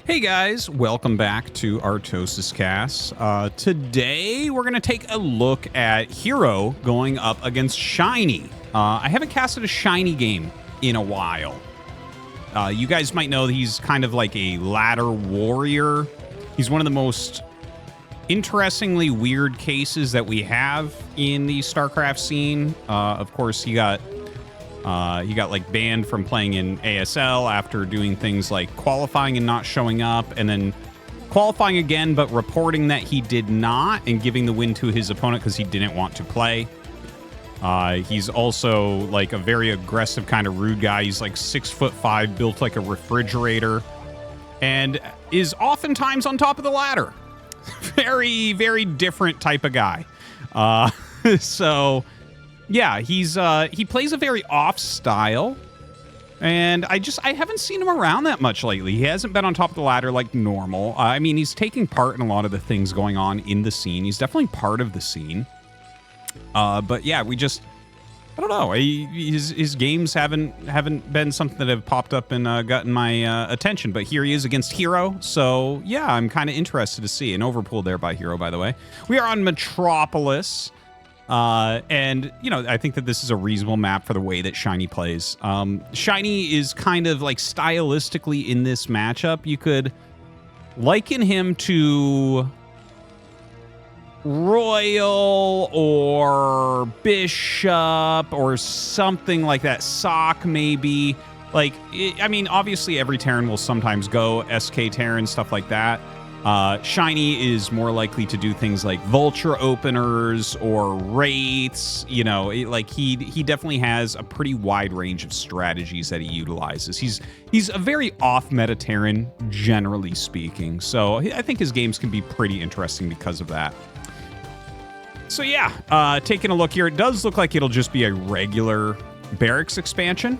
Hey guys, welcome back to ArtosisCasts. Today we're going to take a look at Hero going up against Shinee. I haven't casted a Shinee game in a while. You guys might know that he's kind of like a ladder warrior. He's one of the most interestingly weird cases that we have in the StarCraft scene. Of course, he got like banned from playing in ASL after doing things like qualifying and not showing up, and then qualifying again but reporting that he did not and giving the win to his opponent because he didn't want to play. He's also like a very aggressive kind of rude guy. He's like 6'5", built like a refrigerator, and is oftentimes on top of the ladder. Very, very different type of guy. So yeah, he plays a very off style, and I haven't seen him around that much lately. He hasn't been on top of the ladder like normal. I mean, he's taking part in a lot of the things going on in the scene. He's definitely part of the scene. But yeah, I don't know. His games haven't been something that have popped up and gotten my attention. But here he is against Hero. So yeah, I'm kind of interested to see. An overpull there by Hero, by the way. We are on Metropolis. And, you know, I think that this is a reasonable map for the way that Shinee plays. Shinee is kind of like stylistically in this matchup. You could liken him to Royal or Bishop or something like that. Sock, maybe. Like, I mean, obviously every Terran will sometimes go SK Terran, stuff like that. Shinee is more likely to do things like vulture openers or wraiths. You know, like he definitely has a pretty wide range of strategies that he utilizes. He's a very off meta Terran, generally speaking. So I think his games can be pretty interesting because of that. So yeah, taking a look here, it does look like it'll just be a regular barracks expansion.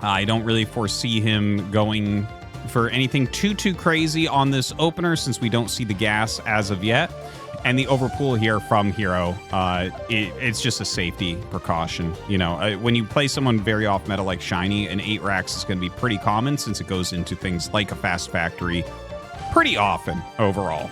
I don't really foresee him going for anything too crazy on this opener, since we don't see the gas as of yet. And the overpull here from Hero, it's just a safety precaution. You know, when you play someone very off meta like Shinee, an 8 racks is going to be pretty common, since it goes into things like a fast factory pretty often overall.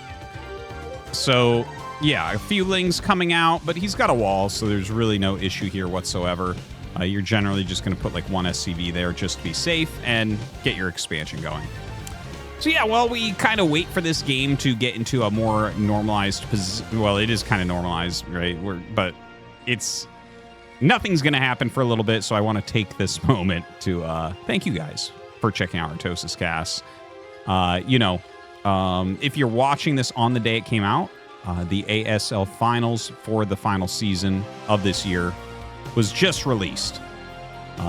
So yeah, a few lings coming out, but he's got a wall, so there's really no issue here whatsoever. You're generally just going to put like one SCV there just to be safe and get your expansion going. So yeah, while we kind of wait for this game to get into a more normalized position, well, it is kind of normalized, right? But nothing's going to happen for a little bit, so I want to take this moment to thank you guys for checking out ArtosisCasts. You know, if you're watching this on the day it came out, the ASL finals for the final season of this year was just released.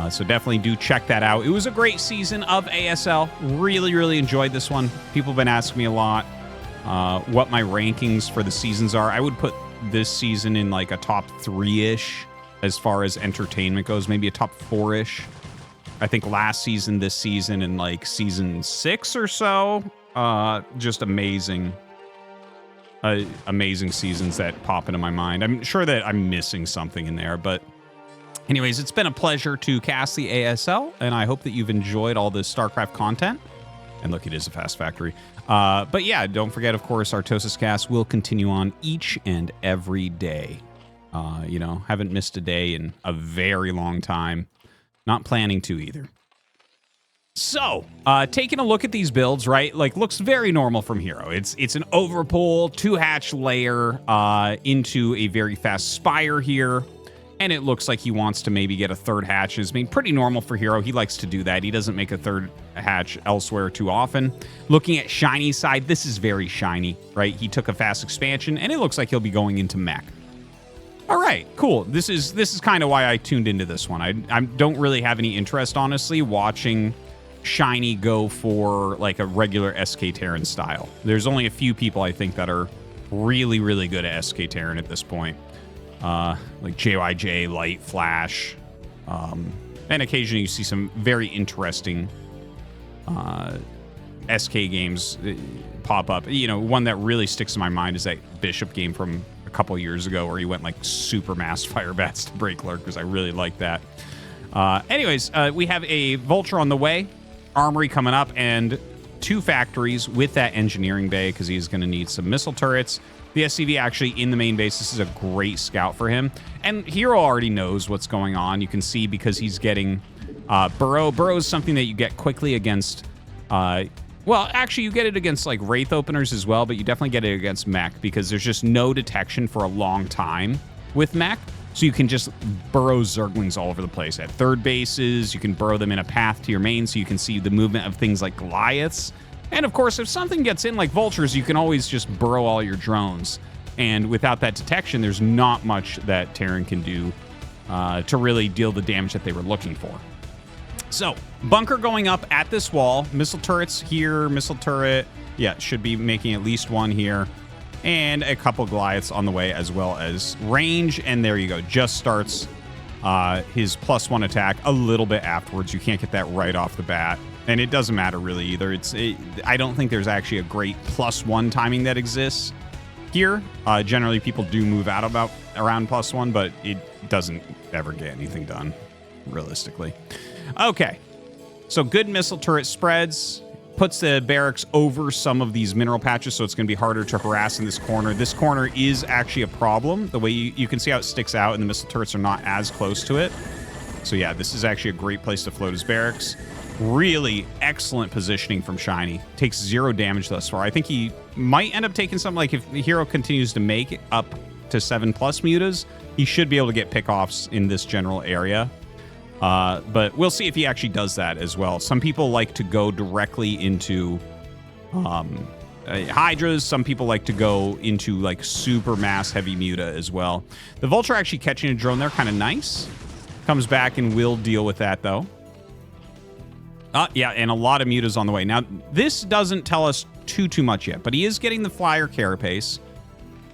So definitely do check that out. It was a great season of ASL. Really enjoyed this one. People have been asking me a lot what my rankings for the seasons are. I would put this season in like a top 3-ish as far as entertainment goes, maybe a top 4-ish. I think last season, this season, and like season 6 or so, just amazing seasons that pop into my mind. I'm sure that I'm missing something in there, but anyways, it's been a pleasure to cast the ASL, and I hope that you've enjoyed all this StarCraft content. And look, it is a fast factory. But yeah, don't forget, of course, ArtosisCasts will continue on each and every day. You know, haven't missed a day in a very long time. Not planning to either. So, taking a look at these builds, right? Like, looks very normal from Hero. It's an overpull, 2-hatch layer into a very fast spire here. And it looks like he wants to maybe get a 3rd hatch. It's pretty normal for Hero. He likes to do that. He doesn't make a 3rd hatch elsewhere too often. Looking at Shinee's side, this is very Shinee, right? He took a fast expansion, and it looks like he'll be going into mech. All right, cool. This is kind of why I tuned into this one. I don't really have any interest, honestly, watching Shinee go for like a regular SK Terran style. There's only a few people I think that are really good at SK Terran at this point. Like JYJ, Light Flash, and occasionally you see some very interesting SK games pop up. You know, one that really sticks in my mind is that Bishop game from a couple years ago where he went like super mass fire bats to break lurkers. I really like that. Anyways, we have a Vulture on the way, Armory coming up, and 2 factories with that engineering bay because he's going to need some missile turrets. The SCV actually in the main base. This is a great scout for him. And Hero already knows what's going on. You can see because he's getting Burrow. Burrow is something that you get quickly against... well, actually, you get it against like Wraith openers as well, but you definitely get it against Mech because there's just no detection for a long time with Mech. So you can just burrow Zerglings all over the place. At third bases, you can burrow them in a path to your main so you can see the movement of things like Goliaths. And of course, if something gets in like vultures, you can always just burrow all your drones. And without that detection, there's not much that Terran can do to really deal the damage that they were looking for. So, bunker going up at this wall. Missile turrets here, missile turret. Yeah, should be making at least one here. And a couple Goliaths on the way as well as range. And there you go. Just starts his +1 attack a little bit afterwards. You can't get that right off the bat. And it doesn't matter really either. I don't think there's actually a great +1 timing that exists here. Generally, people do move out around +1, but it doesn't ever get anything done, realistically. Okay. So good missile turret spreads. Puts the barracks over some of these mineral patches, so it's going to be harder to harass in this corner. This corner is actually a problem. The way you can see how it sticks out, and the missile turrets are not as close to it. So yeah, this is actually a great place to float his barracks. Really excellent positioning from Shinee. Takes 0 damage thus far. I think he might end up taking something like if the hero continues to make it up to 7+ mutas, he should be able to get pickoffs in this general area. But we'll see if he actually does that as well. Some people like to go directly into Hydras. Some people like to go into like super mass heavy muta as well. The Vulture actually catching a drone there, kind of nice. Comes back and will deal with that though. Yeah, and a lot of mutas on the way. Now, this doesn't tell us too much yet, but he is getting the flyer carapace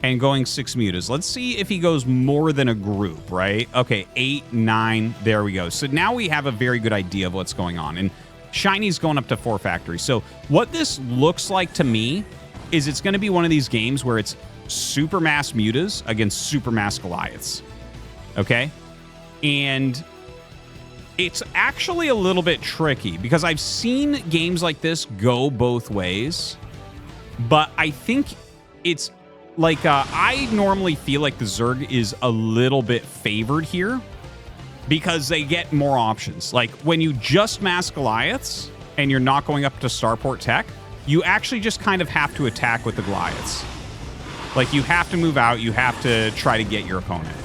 and going 6 mutas. Let's see if he goes more than a group, right? Okay, 8, 9, there we go. So now we have a very good idea of what's going on. And Shinee's going up to 4 factories. So what this looks like to me is it's going to be one of these games where it's super mass mutas against super mass Goliaths. Okay? And it's actually a little bit tricky because I've seen games like this go both ways, but I think it's like I normally feel like the Zerg is a little bit favored here because they get more options. Like when you just mass Goliaths and you're not going up to starport tech, you actually just kind of have to attack with the Goliaths. Like you have to move out, you have to try to get your opponent.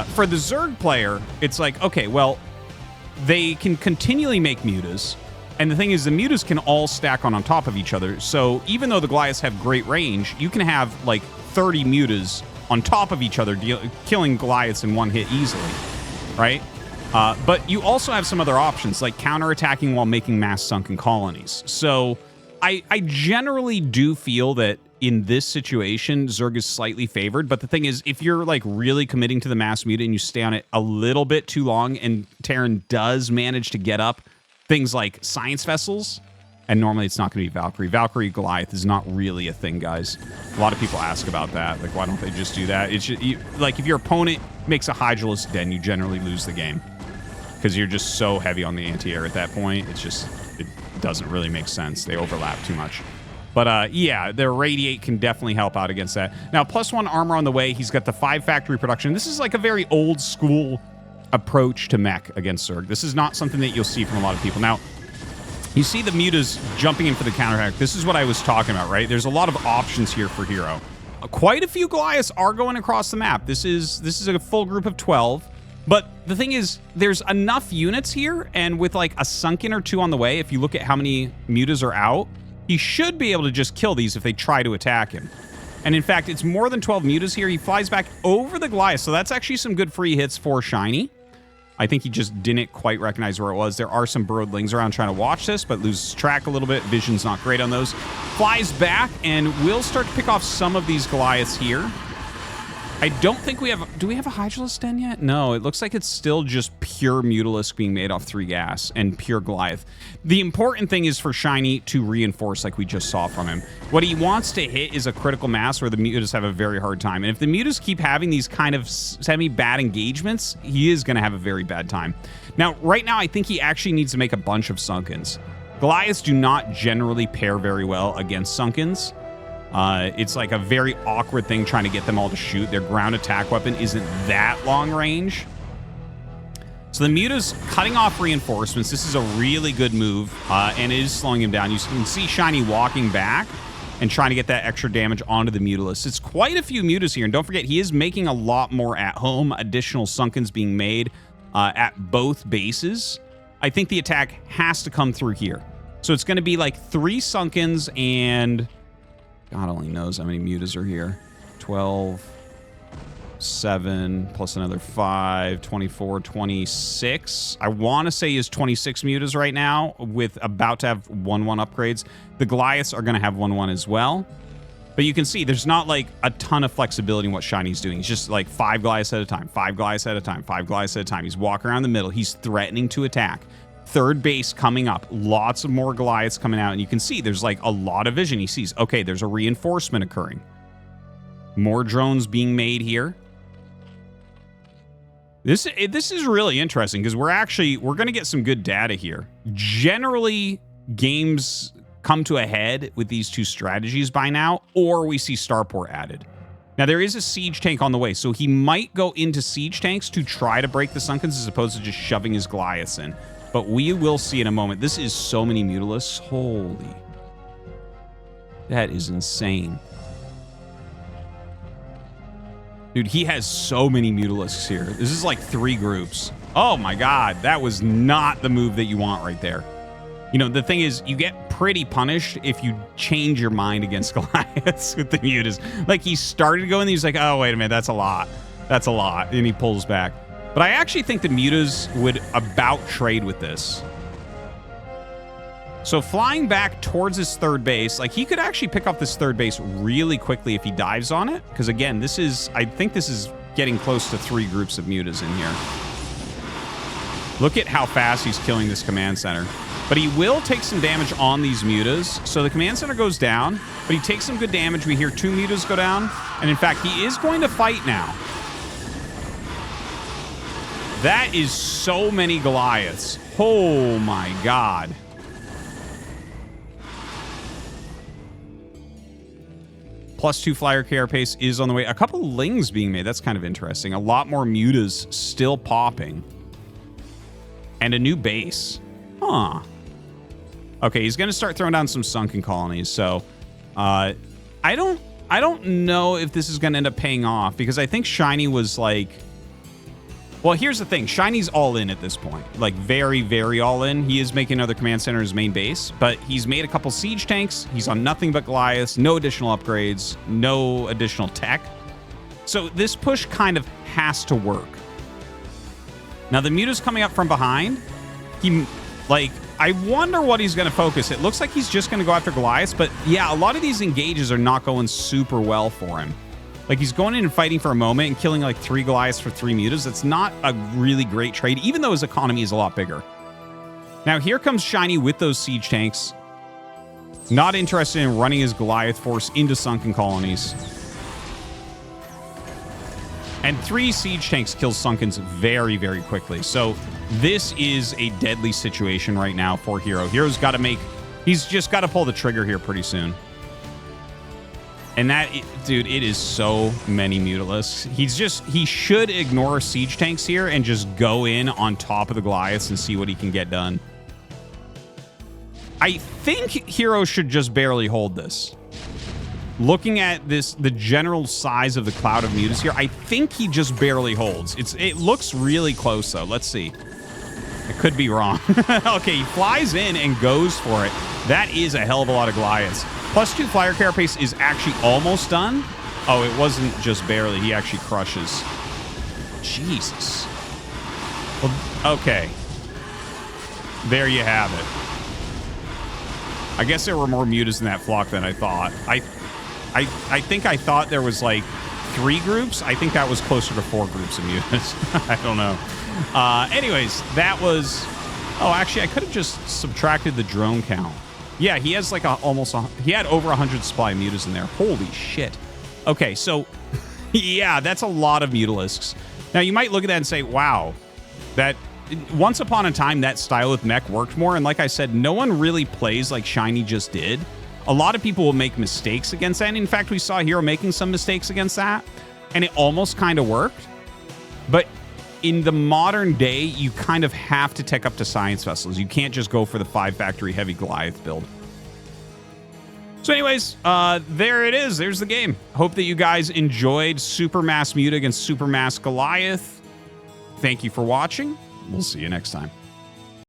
For the Zerg player, it's like, okay, well, they can continually make mutas. And the thing is, the mutas can all stack on top of each other. So even though the Goliaths have great range, you can have like 30 mutas on top of each other, killing Goliaths in one hit easily, right? But you also have some other options, like counterattacking while making mass sunken colonies. So I generally do feel that in this situation, Zerg is slightly favored. But the thing is, if you're like really committing to the mass muta and you stay on it a little bit too long, and Terran does manage to get up things like science vessels, and normally it's not going to be Valkyrie. Valkyrie Goliath is not really a thing, guys. A lot of people ask about that. Like, why don't they just do that? It's just, like, if your opponent makes a Hydralisk Den, you generally lose the game because you're just so heavy on the anti-air at that point. It's just, it doesn't really make sense. They overlap too much. But yeah, the Radiate can definitely help out against that. Now, +1 armor on the way. He's got the 5 factory production. This is like a very old school approach to mech against Zerg. This is not something that you'll see from a lot of people. Now, you see the mutas jumping in for the counterattack. This is what I was talking about, right? There's a lot of options here for Hero. Quite a few Goliaths are going across the map. This is a full group of 12. But the thing is, there's enough units here, and with like a sunken or 2 on the way, if you look at how many mutas are out, he should be able to just kill these if they try to attack him. And in fact, it's more than 12 mutas here. He flies back over the Goliath, so that's actually some good free hits for Shinee. I think he just didn't quite recognize where it was. There are some burrowedlings around trying to watch this, but loses track a little bit. Vision's not great on those. Flies back and will start to pick off some of these Goliaths here. I don't think we have... Do we have a Hydralisk Den yet? No, it looks like it's still just pure Mutalisk being made off 3 gas and pure Goliath. The important thing is for Shinee to reinforce like we just saw from him. What he wants to hit is a critical mass where the mutas have a very hard time. And if the mutas keep having these kind of semi-bad engagements, he is going to have a very bad time. Now, right now, I think he actually needs to make a bunch of Sunkens. Goliaths do not generally pair very well against Sunkens. It's like a very awkward thing trying to get them all to shoot. Their ground attack weapon isn't that long range. So the Muta's cutting off reinforcements. This is a really good move, and it is slowing him down. You can see Shinee walking back and trying to get that extra damage onto the Mutalisk. It's quite a few Mutas here, and don't forget, he is making a lot more at home. Additional Sunkens being made at both bases. I think the attack has to come through here. So it's going to be like 3 Sunkens and... God only knows how many Mutas are here. 12... 7 plus another 5, 24, 26. I want to say he has 26 Mutas right now, with about to have 1-1 upgrades. The Goliaths are going to have 1-1 as well. But you can see there's not like a ton of flexibility in what Shinee's doing. He's just like 5 Goliaths at a time, 5 Goliaths at a time, 5 Goliaths at a time. He's walking around the middle. He's threatening to attack. Third base coming up. Lots of more Goliaths coming out. And you can see there's like a lot of vision. He sees, okay, there's a reinforcement occurring. More drones being made here. This is really interesting because we're going to get some good data here. Generally, games come to a head with these two strategies by now, or we see Starport added. Now, there is a siege tank on the way, so he might go into siege tanks to try to break the Sunkens as opposed to just shoving his Goliaths in. But we will see in a moment. This is so many Mutalisks. Holy. That is insane. Dude, he has so many Mutalisks here. This is like 3 groups. Oh my god, that was not the move that you want right there. You know, the thing is, you get pretty punished if you change your mind against Goliaths with the Mutas. Like, he started going, he's like, oh, wait a minute, that's a lot. That's a lot. And he pulls back. But I actually think the Mutas would about trade with this. So flying back towards his third base, like, he could actually pick up this third base really quickly if he dives on it. Because again, I think this is getting close to 3 groups of Mutas in here. Look at how fast he's killing this command center. But he will take some damage on these Mutas. So the command center goes down, but he takes some good damage. We hear 2 Mutas go down. And in fact, he is going to fight now. That is so many Goliaths. Oh my god. +2 flyer carapace is on the way. A couple of Lings being made. That's kind of interesting. A lot more Mutas still popping. And a new base. Huh. Okay, he's going to start throwing down some sunken colonies. So, I don't know if this is going to end up paying off, because I think Shinee was like... Well, here's the thing. Shinee's all in at this point. Like, very, very all in. He is making another command center his main base, but he's made a couple siege tanks. He's on nothing but Goliaths, no additional upgrades, no additional tech. So this push kind of has to work. Now, the Muta's coming up from behind. I wonder what he's going to focus. It looks like he's just going to go after Goliaths, but yeah, a lot of these engages are not going super well for him. Like, he's going in and fighting for a moment and killing like 3 Goliaths for 3 Mutas. That's not a really great trade, even though his economy is a lot bigger. Now, here comes Shinee with those siege tanks. Not interested in running his Goliath force into sunken colonies. And 3 siege tanks kills Sunkens very, very quickly. So this is a deadly situation right now for Hero. Hero's got to he's just got to pull the trigger here pretty soon. And that, dude, it is so many Mutalisks. He should ignore siege tanks here and just go in on top of the Goliaths and see what he can get done. I think Hero should just barely hold this. Looking at the general size of the cloud of Mutas here, I think he just barely holds. It looks really close, though. Let's see. I could be wrong. Okay, he flies in and goes for it. That is a hell of a lot of Goliaths. +2 flyer carapace is actually almost done. Oh, it wasn't just barely. He actually crushes. Jesus. Well, okay. There you have it. I guess there were more Mutas in that flock than I thought. I think I thought there was like 3 groups. I think that was closer to 4 groups of Mutas. I don't know. Anyways, that was... Oh, actually, I could have just subtracted the drone count. Yeah, he has like he had over 100 supply Mutas in there. Holy shit. Okay, so yeah, that's a lot of Mutalisks. Now, you might look at that and say, wow, that once upon a time, that style with mech worked more. And like I said, no one really plays like Shinee just did. A lot of people will make mistakes against that. And in fact, we saw Hero making some mistakes against that, and it almost kind of worked. But in the modern day, you kind of have to tech up to science vessels. You can't just go for the 5-factory heavy Goliath build. So anyways, there it is. There's the game. Hope that you guys enjoyed Supermass Mute against Supermass Goliath. Thank you for watching. We'll see you next time.